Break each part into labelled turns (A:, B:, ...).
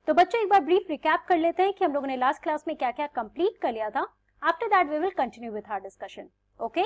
A: तो बच्चों एक बार ब्रीफ रिकैप कर लेते हैं कि हम लोगों ने लास्ट क्लास में क्या क्या कंप्लीट कर लिया था. After that we will continue with our discussion. Okay,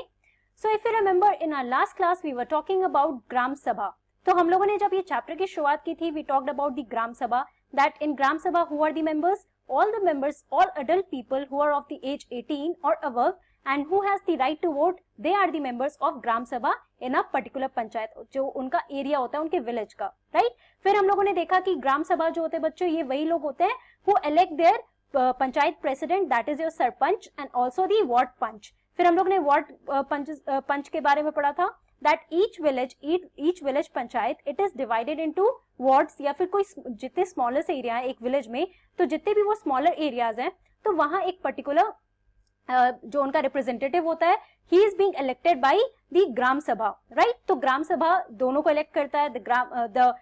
A: so if you remember in our last class we were talking about Gram सभा. तो हम लोगों ने जब ये चैप्टर की शुरुआत की थी we talked about the gram Sabha, that in Gram Sabha who are the members, all the members, all adult people who are of the age 18 or above and who has the right to vote, they are the members of gram sabha in a particular panchayat, जो उनका area होता है उनके village का, right. फिर हम लोगों ने देखा कि ग्राम सभा जो होते हैं बच्चों ये वही लोग होते हैं who elect their panchayat president, that is your sarpanch and also the ward panch. फिर हम लोग ने वार्ड पंच के बारे में पढ़ा था that each village panchayat it is divided into wards, या फिर कोई जितने स्मॉलेस्ट एरिया है एक विलेज में, तो जितने भी वो स्मॉलर एरियाज हैं तो वहां एक पर्टिकुलर जो उनका रिप्रेजेंटेटिव होता है he is being elected by the ग्राम सभा, राइट. तो ग्राम सभा दोनों को इलेक्ट करता है, the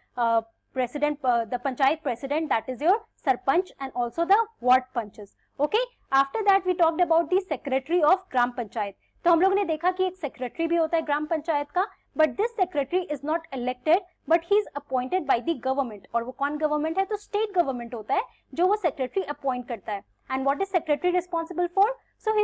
A: president, the panchayat president that is your sarpanch and also the ward panches. Okay, after that we talked about the secretary of Gram Panchayat. तो हम लोगों ने देखा कि एक सेक्रेटरी भी होता है ग्राम पंचायत का, but this secretary is not elected but he is appointed by the government. और वो कौन गवर्नमेंट है? तो स्टेट गवर्नमेंट होता है जो वो सेक्रेटरी अपॉइंट करता है. And what is secretary responsible for? So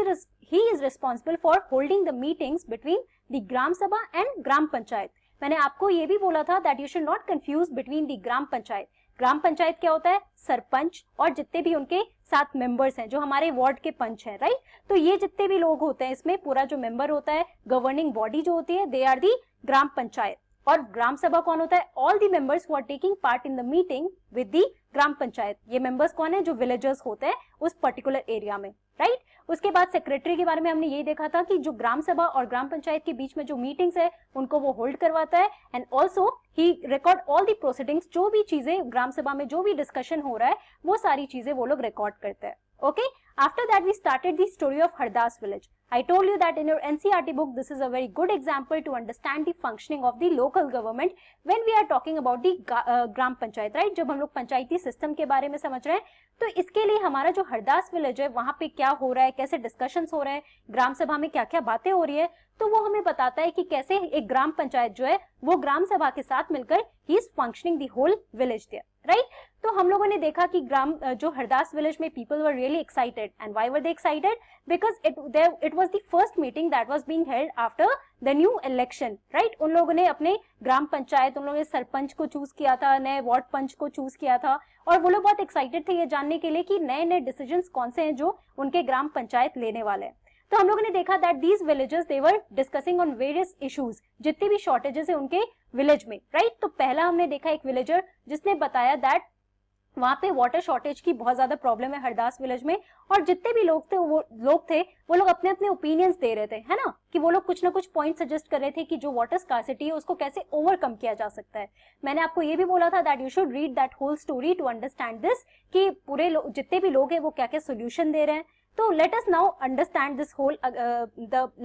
A: he is responsible for holding the meetings between the gram Sabha and ग्राम पंचायत. मैंने आपको ये भी बोला था that you should not confuse between the ग्राम पंचायत. ग्राम पंचायत क्या होता है? सरपंच और जितने भी उनके साथ मेंबर्स हैं जो हमारे वार्ड के पंच हैं, राइट. तो ये जितने भी लोग होते हैं इसमें पूरा जो मेंबर होता है, गवर्निंग बॉडी जो होती है, they are the Gram panchayat. और ग्राम सभा कौन होता है? All the members who are taking part in the meeting with the Gram Panchayat. ये मेंबर्स कौन है? जो विलेजर्स होते हैं उस पर्टिकुलर एरिया में, राइट. उसके बाद सेक्रेटरी के बारे में हमने यही देखा था कि जो ग्राम सभा और ग्राम पंचायत के बीच में जो मीटिंग्स है उनको वो होल्ड करवाता है and also he record all the proceedings. जो भी चीजें ग्राम सभा में जो भी डिस्कशन हो रहा है वो सारी चीजें वो लोग रिकॉर्ड करते हैं. Okay, after that we started the story of Hardas village. I told you that in your NCERT book this is a very good example to understand the functioning of the local government when we are talking about the gram panchayat, right. जब हम लोग पंचायती system के बारे में समझ रहे हैं तो इसके लिए हमारा जो हरदास विलेज है वहां पे क्या हो रहा है, कैसे डिस्कशंस हो रहे हैं, ग्राम सभा में क्या क्या बातें हो रही है, तो वो हमें बताता है कि कैसे एक ग्राम पंचायत जो है वो ग्राम सभा के साथ मिलकर ही is functioning the whole village there, right. तो हम लोगों ने देखा कि जो हरदास विलेज में people were really excited. And why were they excited? Because it was the first meeting that was being held after the new election, right. उन लोगों ने अपने ग्राम पंचायत, उन लोगों ने सरपंच को चूज किया था, नए वार्ड पंच को चूज किया था और वो लोग बहुत एक्साइटेड थे ये जानने के लिए कि नए नए डिसीजंस कौन से हैं जो उनके ग्राम पंचायत लेने वाले हैं. तो हम लोगों ने देखा that these villages they were discussing on various issues, जितने भी शॉर्टेजेस है उनके विलेज में, राइट. तो पहला हमने देखा एक विलेजर जिसने बताया दैट वहां पे वाटर शॉर्टेज की बहुत ज्यादा प्रॉब्लम है हरदास विलेज में और जितने भी लोग थे वो लोग अपने अपने ओपिनियंस दे रहे थे, है ना, कि वो लोग कुछ ना कुछ पॉइंट सजेस्ट कर रहे थे कि जो वाटर स्कार्सिटी है उसको कैसे ओवरकम किया जा सकता है. मैंने आपको ये भी बोला था that you should read that whole story to understand this, कि पूरे जितने भी लोग हैं वो क्या क्या सोल्यूशन दे रहे हैं. तो let us now understand this whole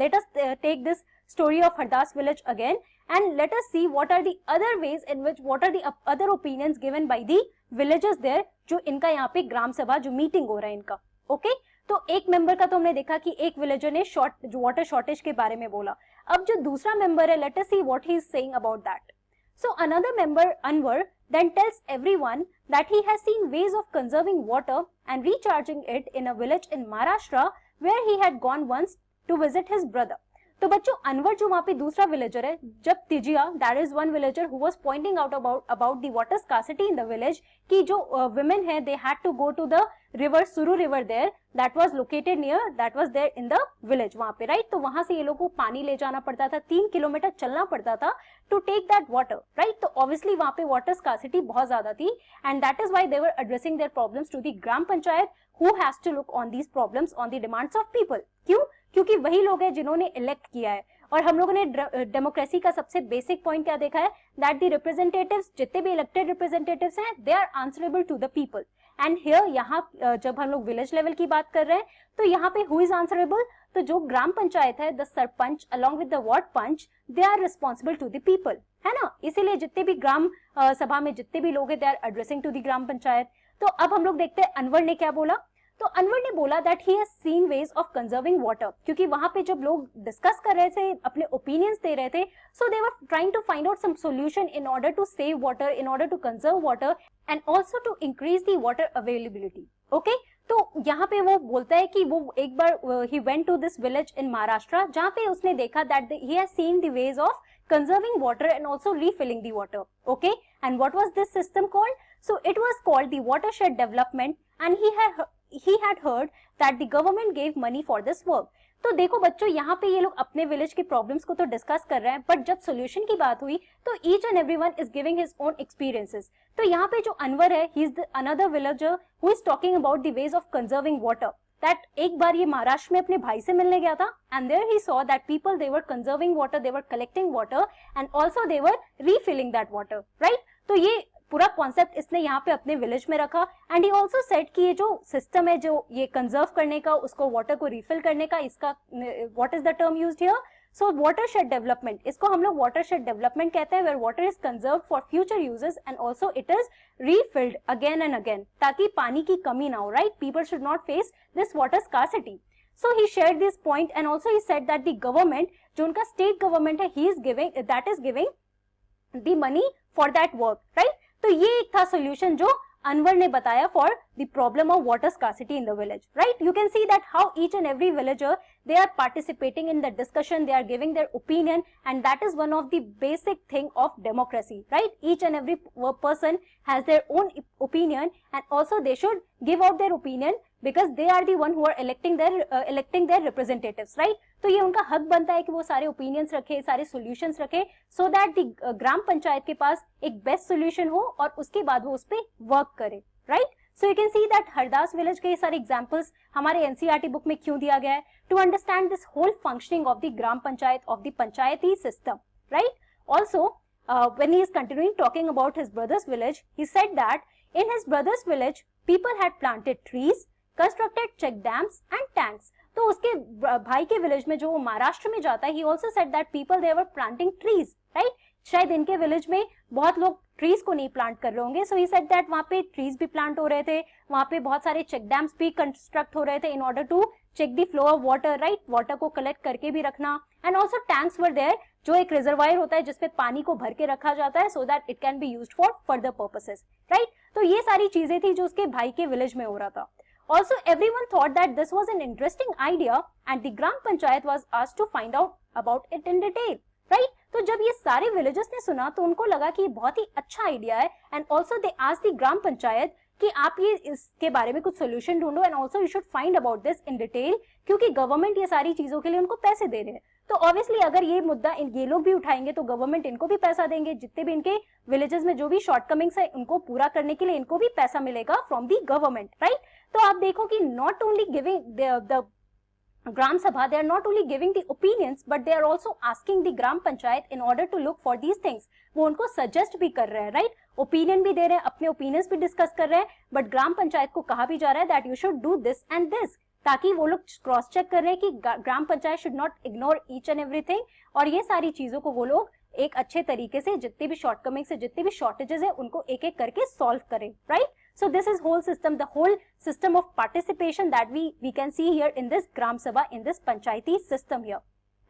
A: let us take this story of Hardas village again and let us see what are the other ways in which what are the other opinions given by the villagers there, जो इनका यहाँ पे ग्राम सभा जो meeting हो रहा है इनका. ओके, तो एक मेंबर का तो हमने देखा कि एक विलेजर ने जो वाटर शॉर्टेज के बारे में बोला. अब जो दूसरा मेंबर है let us see what he is saying about that. So another member, Anwar, then tells everyone that he has seen ways of conserving water and recharging it in a village in Maharashtra where he had gone once to visit his brother. तो बच्चों अनवर जो वहां पे दूसरा villager है, जब Tijiya that is one villager who was pointing out about the water scarcity in the village, कि जो वुमेन है they had to go to the river Suru river there that was located near that was there in the village वहां पे, right. तो वहां से ये लोगों को पानी ले जाना पड़ता था, 3 किलोमीटर चलना पड़ता था to take that water, right. तो ऑब्वियसली वहां पे वाटर स्कार्सिटी बहुत ज्यादा थी and that is why they were addressing their problems to the gram Panchayat who has to look on these problems on the demands of people. क्यों? क्योंकि वही लोग हैं जिन्होंने इलेक्ट किया है. और हम लोगों ने डेमोक्रेसी का सबसे बेसिक पॉइंट क्या देखा है दैट द रिप्रेजेंटेटिव्स, जितने भी इलेक्टेड रिप्रेजेंटेटिव्स हैं, they are answerable to the people. And here यहाँ जब हम लोग विलेज लेवल की बात कर रहे हैं तो यहाँ पे हु इज आंसरेबल? तो जो ग्राम पंचायत है, the sarpanch along with the ward panch, they are responsible to the people, है ना. इसीलिए जितने भी ग्राम सभा में जितने भी लोग हैं they are addressing to the ग्राम पंचायत. तो अब हम लोग देखते हैं अनवर ने क्या बोला. तो अनवर ने बोला that he has scene ways of conserving water, क्योंकि वहां पे जब लोग डिस्कस कर रहे थे, अपने ओपिनियंस दे रहे थे, so they were trying to find out some solution in order to save water, in order to conserve water and also to increase the water availability. Okay, तो यहाँ पे वो बोलता है कि वो एक बार he went to this village in Maharashtra, जहाँ पे उसने देखा that he has seen the ways of conserving water and also refilling the water. Okay, and what was this system called? So it was called the watershed development, and he had heard that the government gave money for this work. तो देखो बच्चों, यहाँ पे ये लोग अपने village की problems को तो डिस्कस कर रहे हैं, बट जब सोल्यूशन की बात हुई तो each and everyone is giving his own experiences. तो यहाँ पे जो अनवर है, he is another villager who is talking about the ways of conserving water. That एक बार ये महाराष्ट्र में अपने भाई से मिलने गया था, and there he saw that people they were conserving water, they were collecting water and also they were refilling that water, right. तो ये पूरा कॉन्सेप्ट इसने यहाँ पे अपने विलेज में रखा, एंड ही ऑल्सो सेड कि ये जो सिस्टम है, जो ये कंजर्व करने का, उसको वाटर को रिफिल करने का, इसका what is the term used here? So watershed development, इसको हम लोग वाटरशेड डेवलपमेंट कहते हैं, where water is conserved for future uses and also it is refilled again and again, ताकि पानी की कमी ना हो, right. People should not face this water scarcity. So he shared this point and also he said that the government, जो उनका state government है, he is giving, that is giving the money for that work, right? तो ये एक था solution जो अनवर ने बताया for the problem of water scarcity in the village, right? You can see that how each and every villager, they are participating in the discussion, they are giving their opinion, and that is one of the basic thing of democracy, right? Each and every person has their own opinion and also they should give out their opinion because they are the one who are electing their representatives, right? तो ये उनका हक बनता है कि वो सारे opinions रखे, सारे solutions रखे, so that the ग्राम पंचायत के पास एक best solution हो और उसके बाद वो उस पे work करे, right? So you can see that Hardas village के सारे examples हमारे NCERT book में क्यों दिया गया है? To understand this whole functioning of the gram panchayat, of the panchayati system, right? Also, when he is continuing talking about his brother's village, he said that in his brother's village, people had planted trees, constructed check dams and tanks. तो उसके भाई के village में जो वो महाराष्ट्र में जाता है, he also said that people they were planting trees, right? शायद इनके विलेज में बहुत लोग ट्रीज को नहीं प्लांट कर रहे होंगे, सो ही सेड दैट वहाँ पे ट्रीज भी प्लांट हो रहे थे, वहाँ पे बहुत सारे चेक डैम्स भी कंस्ट्रक्ट हो रहे थे in order to check the flow of water, right? Water को कलेक्ट करके भी रखना, and also tanks were there, जो एक रिजर्वायर होता है जिसपे पानी को भर के रखा जाता है so that it can be used for further purposes, right? तो ये सारी चीजें थी जो उसके भाई के विलेज में हो रहा था. Also, everyone thought that this was an interesting idea and the Gram Panchayat was asked to find out about it in detail, right? तो जब ये सारे विलेजर्स ने सुना तो उनको लगा कि ये बहुत ही अच्छा आइडिया है, and also they asked the ग्राम पंचायत कि आप ये इसके बारे में कुछ सोल्यूशन ढूंढो, and also you should find about this in detail, क्योंकि गवर्नमेंट ये सारी चीजों के लिए उनको पैसे दे रहे हैं. तो ऑब्वियसली अगर ये मुद्दा ये लोग भी उठाएंगे तो गवर्नमेंट इनको भी पैसा देंगे, जितने भी इनके विलेजेस में जो भी शॉर्टकमिंग्स है उनको पूरा करने के लिए इनको भी पैसा मिलेगा फ्रॉम दी गवर्नमेंट, राइट? तो आप देखो कि not only giving the Gram Sabha, they are not only giving the opinions, but they are also asking the Gram Panchayat in order to look for these things. वो उनको suggest भी कर रहे हैं, right? Opinion भी दे रहे हैं, अपने opinions भी discuss कर रहे हैं, but ग्राम पंचायत को कहा भी जा रहा है that you should do this and this, ताकि वो लोग क्रॉस चेक कर रहे हैं कि Gram Panchayat should not ignore each and everything, और ये सारी चीजों को वो लोग एक अच्छे तरीके से जितने भी शॉर्टकमिंग से जितने भी शॉर्टेजेस है उनको एक एक करके सॉल्व करें, right? So this is whole system, the whole system of participation that we can see here in this Gram Sabha, in this Panchayati system here,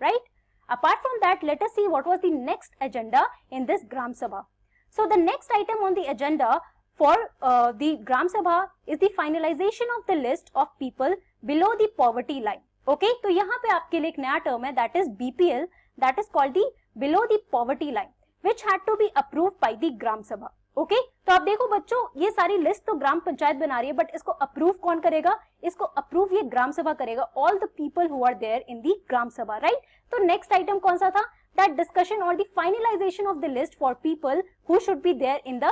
A: right? Apart from that, let us see what was the next agenda in this Gram Sabha. So the next item on the agenda for the Gram Sabha is the finalization of the list of people below the poverty line. Okay, तो यहाँ पे आपके लिए एक नया term है, that is BPL, that is called the below the poverty line, which had to be approved by the Gram Sabha. Okay तो आप देखो बच्चों, ये सारी लिस्ट तो ग्राम पंचायत बना रही है, बट इसको अप्रूव कौन करेगा? इसको अप्रूव ये ग्राम सभा करेगा, all the people who are there in the gram सभा, राइट? तो नेक्स्ट आइटम कौन सा था? That discussion on the finalization of the list for people who should be there in the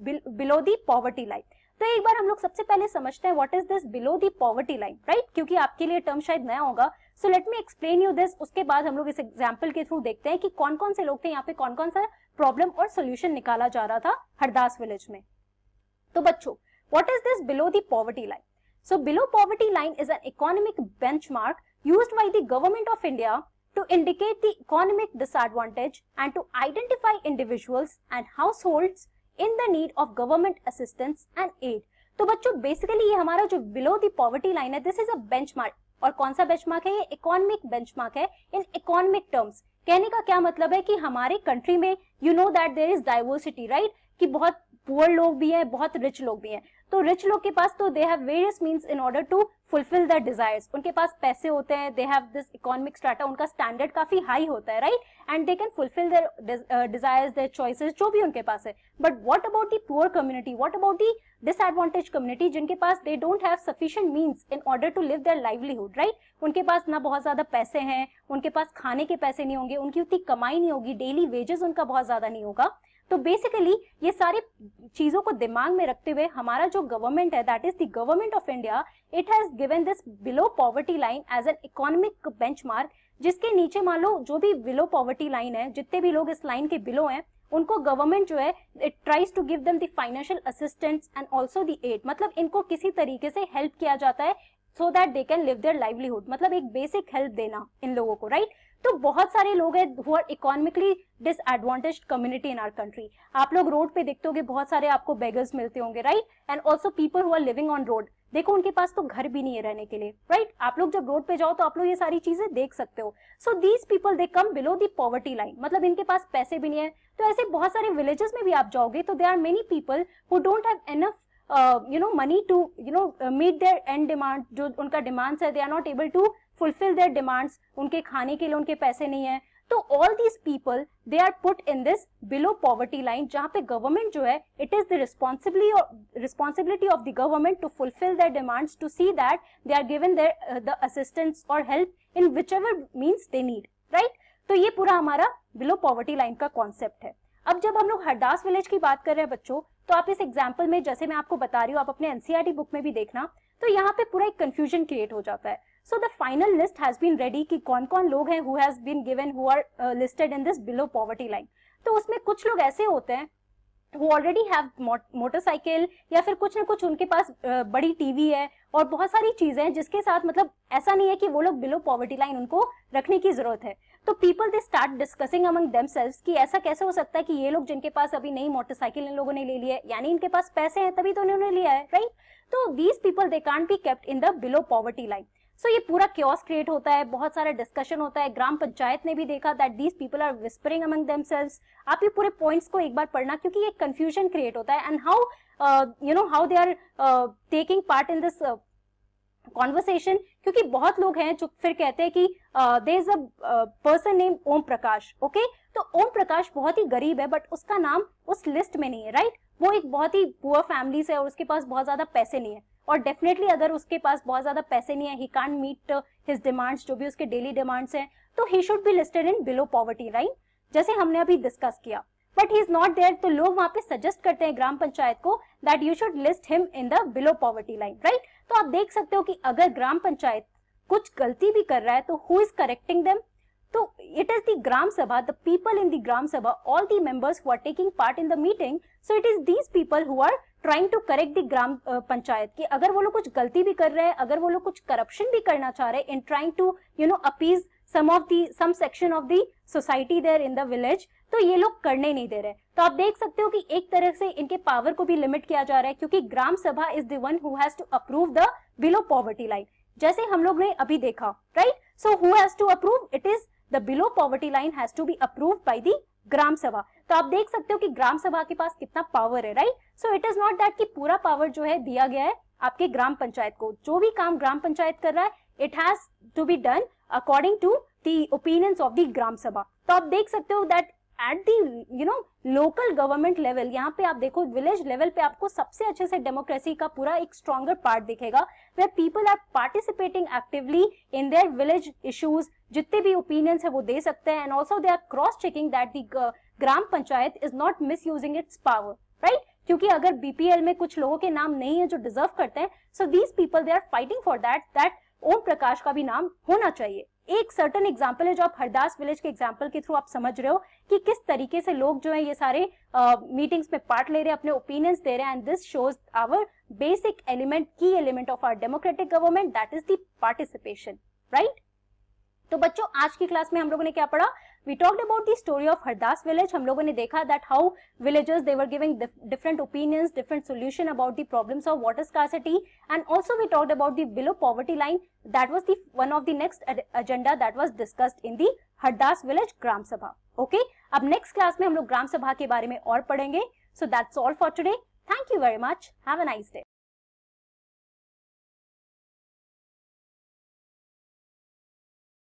A: below the poverty line. तो एक बार हम लोग सबसे पहले समझते हैं what is this below the poverty line, right? क्योंकि आपके लिए टर्म शायद नया होगा, so let me explain you this. उसके बाद हम लोग इस एग्जाम्पल के थ्रू देखते हैं कि कौन कौन से लोग थे यहाँ पे, कौन कौन सा प्रॉब्लम और सोल्यूशन निकाला जा रहा था हरदास विलेज में. तो बच्चों, what is this below the poverty line? So below poverty line is an economic benchmark used by the government of India to indicate the economic disadvantage and to identify individuals and households in the need of government assistance and aid. तो बच्चों basically ये हमारा जो below the poverty line है, this is a benchmark. और कौन सा benchmark है? ये इकोनॉमिक बेंचमार्क है इन इकोनॉमिक टर्म्स। कहने का क्या मतलब है कि हमारे कंट्री में you know that there is diversity, right, कि बहुत पुअर लोग भी हैं, बहुत रिच लोग भी हैं। तो रिच लोग के पास तो they have various means in order to fulfil their desires. उनके पास पैसे होते हैं, they have this economic strata, उनका स्टैंडर्ड काफी हाई होता है, right, and they can fulfil their desires, their choices, जो भी उनके पास है। But what about the poor community, what about the disadvantage community, जिनके पास they don't have sufficient means in order to live their livelihood, right, उनके पास ना बहुत ज्यादा पैसे हैं, उनके पास खाने के पैसे नहीं होंगे, उनकी उतनी कमाई नहीं होगी, डेली वेजेस उनका बहुत ज्यादा नहीं होगा। तो बेसिकली ये सारी चीजों को दिमाग में रखते हुए हमारा जो गवर्नमेंट है, that is the government of India, it has given this below poverty line as an economic benchmark, जिसके नीचे मान लो जो भी बिलो पॉवर्टी लाइन है, जितने भी लोग इस लाइन के बिलो हैं, उनको गवर्नमेंट जो है it tries to give them the financial assistance and also the aid, मतलब इनको किसी तरीके से हेल्प किया जाता है so that they can live their livelihood, मतलब एक बेसिक हेल्प देना इन लोगों को, राइट। तो बहुत सारे लोग हैं who are economically disadvantaged community in our country. आप लोग रोड पे देखते होंगे, बहुत सारे आपको बेगर्स मिलते होंगे, right, and also people who are living on road. देखो उनके पास तो घर भी नहीं है रहने के लिए, राइट, आप लोग जब रोड पे जाओ तो आप लोग ये सारी चीजें देख सकते हो। सो these people they come below the poverty line, मतलब इनके पास पैसे भी नहीं है। तो ऐसे बहुत सारे विलेजेस में भी आप जाओगे तो there are many people who don't have enough money to meet their end demand, जो उनका डिमांड्स है, they are not able to fulfill their demands, उनके खाने के लिए उनके पैसे नहीं है। तो all these people they are put in this below poverty line, जहाँ पे गवर्नमेंट जो है it is the responsibility of the government to fulfill their demands, to see that they are given their the assistance or help in whichever means they need, right। तो ये पूरा हमारा below poverty line का concept है। अब जब हम लोग हरदास विलेज की बात कर रहे हैं बच्चों, तो आप इस एग्जाम्पल में, जैसे मैं आपको बता रही हूँ, आप अपने एनसीईआरटी बुक में भी देखना, तो यहाँ पे पूरा एक कंफ्यूजन क्रिएट हो जाता है। So the final list has been ready कि कौन कौन लोग हैं who has been given, who are listed in this below poverty line. तो उसमें कुछ लोग ऐसे होते हैं who already have मोटरसाइकिल, या फिर कुछ ना कुछ उनके पास बड़ी टीवी है और बहुत सारी चीजें हैं जिसके साथ, मतलब ऐसा नहीं है कि वो लोग बिलो पॉवर्टी लाइन उनको रखने की जरूरत है। तो people they start discussing among themselves कि ऐसा कैसे हो सकता है कि ये लोग जिनके पास अभी नई मोटरसाइकिल इन लोगों ने ले ली है, यानी इनके पास पैसे हैं तभी तो उन्होंने लिया है, राइट। तो these people they can't be kept in the below poverty line. So ये पूरा क्योस क्रिएट होता है, बहुत सारा डिस्कशन होता है। ग्राम पंचायत ने भी देखा that these people are whispering among themselves. आप ये पूरे पॉइंट्स को एक बार पढ़ना, क्योंकि ये कंफ्यूजन क्रिएट होता है, and how they are taking part in this conversation. क्योंकि बहुत लोग हैं जो फिर कहते हैं कि there is a person name Om Prakash, okay. तो ओम प्रकाश बहुत ही गरीब है, बट उसका नाम उस लिस्ट में नहीं है, राइट। वो एक बहुत ही पुअर फैमिली से, और उसके पास बहुत ज्यादा पैसे नहीं है, और डेफिनेटली अगर उसके पास बहुत ज्यादा पैसे नहीं है, he can't meet his demands, जो भी उसके डेली डिमांड्स हैं, तो he should be listed in below poverty line, जैसे हमने अभी डिस्कस किया। But he is not there, तो लोग वहां पे सजेस्ट करते हैं ग्राम पंचायत को that you should list him in the below poverty line, right. तो आप देख सकते हो कि अगर ग्राम पंचायत कुछ गलती भी कर रहा है तो हु इज करेक्टिंग देम? तो it is the gram sabha, the people in the gram sabha, all the members who are taking part in the meeting. So it is these people who are trying to correct the ग्राम पंचायत कि अगर वो लोग कुछ गलती भी कर रहे हैं, अगर वो लोग कुछ करप्शन भी करना चाह रहे हैं, in trying to appease some section of the society there in the village, तो ये लोग करने नहीं दे रहे। तो आप देख सकते हो कि एक तरह से इनके पावर को भी लिमिट किया जा रहा है, क्योंकि gram sabha is the one who has to approve the below poverty line, जैसे हम लोग ने अभी देखा, right. So who has to approve? It is the below poverty line has to be approved by the ग्राम सभा। तो आप देख सकते हो कि ग्राम सभा के पास कितना पावर है, right. So it is not that कि पूरा पावर जो है दिया गया है आपके ग्राम पंचायत को, जो भी काम ग्राम पंचायत कर रहा है, it has to be done according to the opinions of the ग्राम सभा। तो आप देख सकते हो that at the local government level, यहाँ पे आप देखो विलेज लेवल पे आपको सबसे अच्छे से डेमोक्रेसी का पूरा एक स्ट्रॉन्गर पार्ट दिखेगा, where people are participating actively in their village issues, जितने भी ओपिनियंस है वो दे सकते हैं, and also they are cross checking that the gram Panchayat is not misusing its power, right. क्योंकि अगर बीपीएल में कुछ लोगों के नाम नहीं है जो डिजर्व करते हैं, so these people they are fighting for that Om Prakash का भी नाम होना चाहिए। एक सर्टन एग्जाम्पल है जो आप हरदास विलेज के एग्जाम्पल के थ्रू आप समझ रहे हो कि किस तरीके से लोग जो है ये सारे मीटिंग्स में पार्ट ले रहे हैं, अपने ओपिनियंस दे रहे हैं, and this shows our basic element, key element of our democratic government, that is the participation, right. तो बच्चों आज की क्लास में हम लोगों ने क्या पढ़ा? We talked about the story of Hardas village. हम लोगों ने देखा that how villagers they were giving different opinions, different solution about the problems of water scarcity, and also we talked about the below poverty line. That was the one of the next agenda that was discussed in the Hardas village Gram Sabha. Okay. अब next class में हम लोग ग्राम सभा के बारे में और पढ़ेंगे. So that's all for today. Thank you very much. Have a nice day.